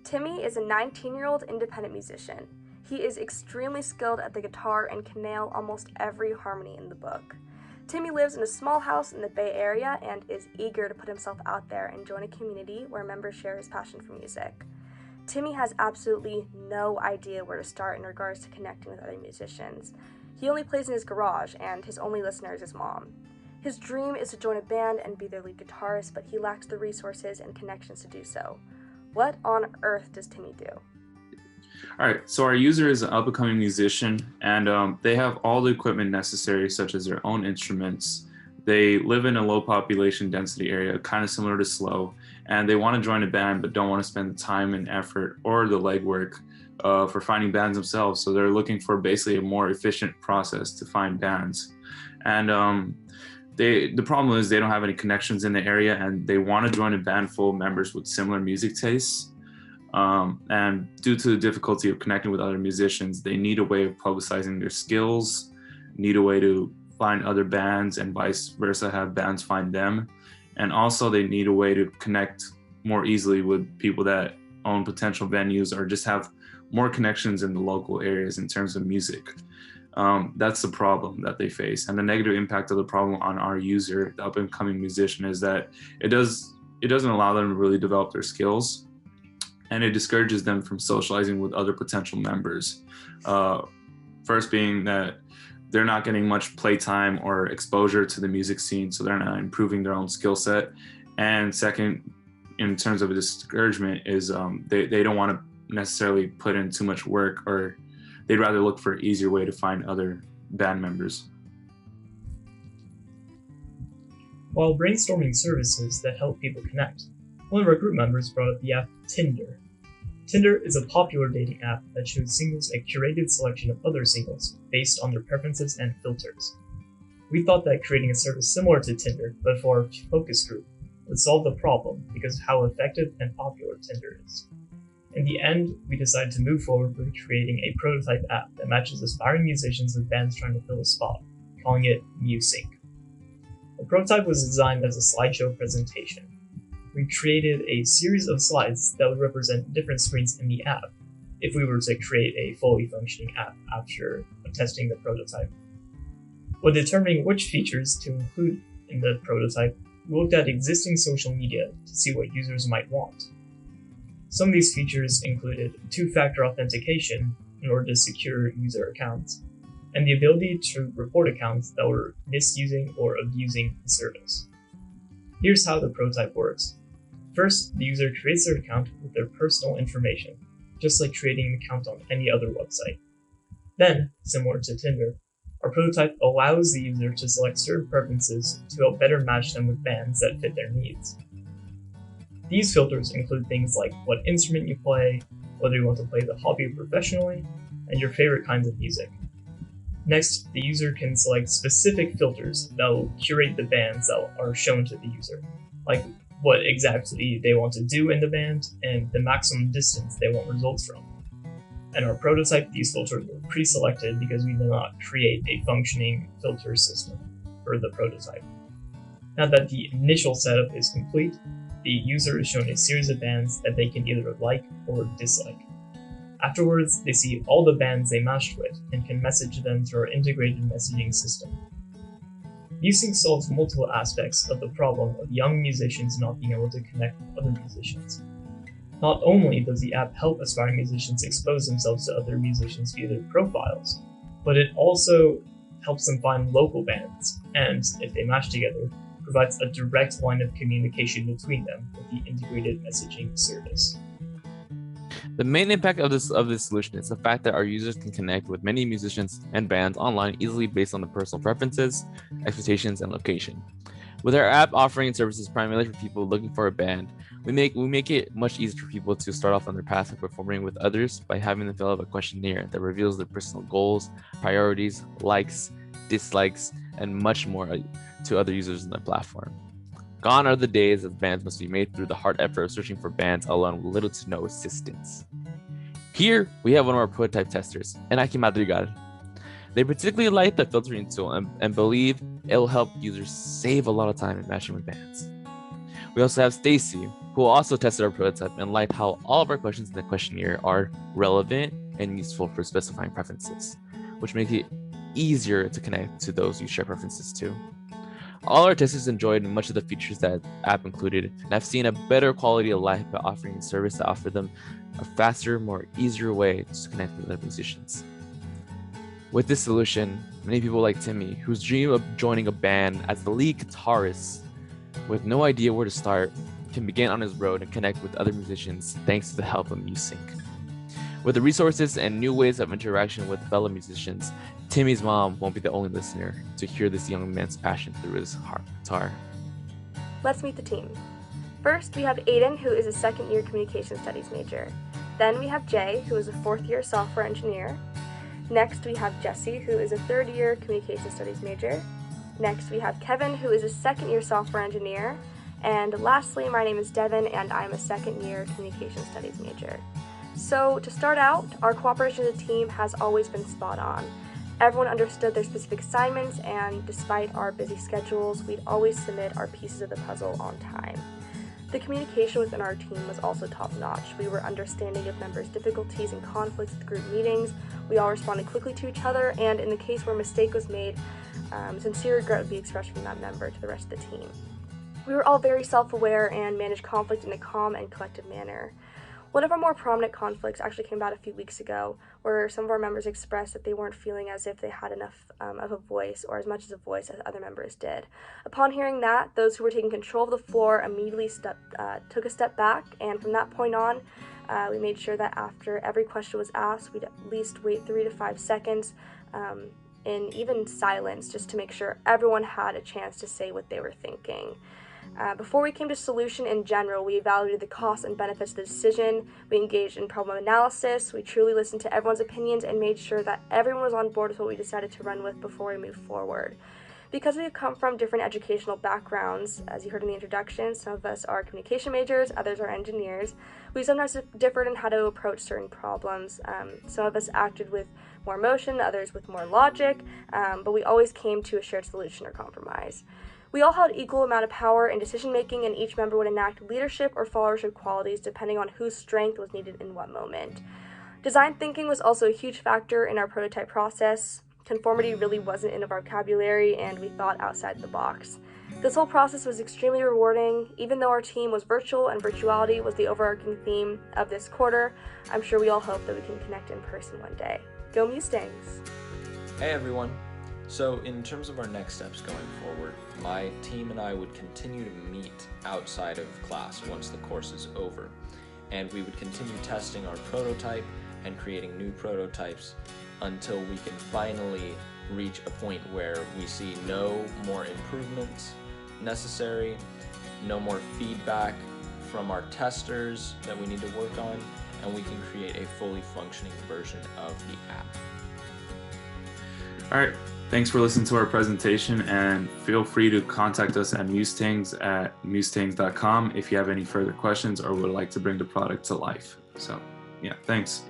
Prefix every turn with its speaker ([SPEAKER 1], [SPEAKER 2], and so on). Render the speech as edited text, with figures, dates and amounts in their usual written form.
[SPEAKER 1] Timmy is a 19-year-old independent musician. He is extremely skilled at the guitar and can nail almost every harmony in the book. Timmy lives in a small house in the Bay Area and is eager to put himself out there and join a community where members share his passion for music. Timmy has absolutely no idea where to start in regards to connecting with other musicians. He only plays in his garage, and his only listener is his mom. His dream is to join a band and be their lead guitarist, but he lacks the resources and connections to do so. What on earth does Timmy do?
[SPEAKER 2] All right, so our user is an up-and-coming musician, and they have all the equipment necessary, such as their own instruments. They live in a low population density area, kind of similar to Slow, and they want to join a band but don't want to spend the time and effort or the legwork for finding bands themselves. So they're looking for basically a more efficient process to find bands. And the problem is they don't have any connections in the area, and they want to join a band full of members with similar music tastes. And due to the difficulty of connecting with other musicians, they need a way of publicizing their skills, need a way to find other bands, and vice versa, have bands find them. And also they need a way to connect more easily with people that own potential venues or just have more connections in the local areas in terms of music. That's the problem that they face. And the negative impact of the problem on our user, the up-and-coming musician, is that it doesn't allow them to really develop their skills, and it discourages them from socializing with other potential members. First being that they're not getting much playtime or exposure to the music scene, so they're not improving their own skill set. And second, in terms of a discouragement, is they don't want to necessarily put in too much work, or they'd rather look for an easier way to find other band members.
[SPEAKER 3] While brainstorming services that help people connect, one of our group members brought up the app Tinder. Tinder is a popular dating app that shows singles a curated selection of other singles based on their preferences and filters. We thought that creating a service similar to Tinder, but for our focus group, would solve the problem because of how effective and popular Tinder is. In the end, we decided to move forward with creating a prototype app that matches aspiring musicians with bands trying to fill a spot, calling it MUsync. The prototype was designed as a slideshow presentation. We created a series of slides that would represent different screens in the app if we were to create a fully functioning app after testing the prototype. When determining which features to include in the prototype, we looked at existing social media to see what users might want. Some of these features included two-factor authentication in order to secure user accounts, and the ability to report accounts that were misusing or abusing the service. Here's how the prototype works. First, the user creates their account with their personal information, just like creating an account on any other website. Then, similar to Tinder, our prototype allows the user to select certain preferences to help better match them with bands that fit their needs. These filters include things like what instrument you play, whether you want to play the hobby professionally, and your favorite kinds of music. Next, the user can select specific filters that will curate the bands that are shown to the user, like what exactly they want to do in the band and the maximum distance they want results from. In our prototype, these filters were pre-selected because we did not create a functioning filter system for the prototype. Now that the initial setup is complete, the user is shown a series of bands that they can either like or dislike. Afterwards, they see all the bands they matched with and can message them through our integrated messaging system. MUsync solves multiple aspects of the problem of young musicians not being able to connect with other musicians. Not only does the app help aspiring musicians expose themselves to other musicians via their profiles, but it also helps them find local bands, and, if they match together, provides a direct line of communication between them with the integrated messaging service.
[SPEAKER 4] The main impact of this solution is the fact that our users can connect with many musicians and bands online easily based on their personal preferences, expectations, and location. With our app offering services primarily for people looking for a band, we make it much easier for people to start off on their path of performing with others by having them fill out a questionnaire that reveals their personal goals, priorities, likes, dislikes, and much more to other users on the platform. Gone are the days that bands must be made through the hard effort of searching for bands alone with little to no assistance. Here, we have one of our prototype testers, Enaki Madrigal. They particularly like the filtering tool and believe it will help users save a lot of time in matching with bands. We also have Stacy, who also tested our prototype and liked how all of our questions in the questionnaire are relevant and useful for specifying preferences, which makes it easier to connect to those you share preferences to. All our testers enjoyed much of the features that the app included, and have seen a better quality of life by offering a service that offered them a faster, more easier way to connect with other musicians. With this solution, many people like Timmy, whose dream of joining a band as the lead guitarist with no idea where to start, can begin on his road and connect with other musicians thanks to the help of MUsync. With the resources and new ways of interaction with fellow musicians, Timmy's mom won't be the only listener to hear this young man's passion through his guitar.
[SPEAKER 1] Let's meet the team. First, we have Aiden, who is a second-year communication studies major. Then we have Jay, who is a fourth-year software engineer. Next, we have Jesse, who is a third-year communication studies major. Next, we have Kevin, who is a second-year software engineer. And lastly, my name is Devin, and I'm a second-year communication studies major. So to start out, our cooperation as a team has always been spot on. Everyone understood their specific assignments, and despite our busy schedules, we'd always submit our pieces of the puzzle on time. The communication within our team was also top-notch. We were understanding of members' difficulties and conflicts with group meetings. We all responded quickly to each other, and in the case where a mistake was made, sincere regret would be expressed from that member to the rest of the team. We were all very self-aware and managed conflict in a calm and collected manner. One of our more prominent conflicts actually came about a few weeks ago, where some of our members expressed that they weren't feeling as if they had enough of a voice, or as much as a voice as other members did. Upon hearing that, those who were taking control of the floor immediately took a step back, and from that point on, we made sure that after every question was asked, we'd at least wait 3 to 5 seconds in even silence, just to make sure everyone had a chance to say what they were thinking. Before we came to solution in general, we evaluated the costs and benefits of the decision, we engaged in problem analysis, we truly listened to everyone's opinions and made sure that everyone was on board with what we decided to run with before we moved forward. Because we come from different educational backgrounds, as you heard in the introduction, some of us are communication majors, others are engineers, we sometimes differed in how to approach certain problems. Some of us acted with more emotion, others with more logic, but we always came to a shared solution or compromise. We all held equal amount of power in decision-making, and each member would enact leadership or followership qualities depending on whose strength was needed in what moment. Design thinking was also a huge factor in our prototype process. Conformity really wasn't in our vocabulary, and we thought outside the box. This whole process was extremely rewarding. Even though our team was virtual and virtuality was the overarching theme of this quarter, I'm sure we all hope that we can connect in person one day. Go Mustangs!
[SPEAKER 5] Hey everyone! So in terms of our next steps going forward, my team and I would continue to meet outside of class once the course is over, and we would continue testing our prototype and creating new prototypes until we can finally reach a point where we see no more improvements necessary, no more feedback from our testers that we need to work on, and we can create a fully functioning version of the app.
[SPEAKER 2] All right. Thanks for listening to our presentation, and feel free to contact us at MUsync@MUsync.com if you have any further questions or would like to bring the product to life. So, yeah, thanks.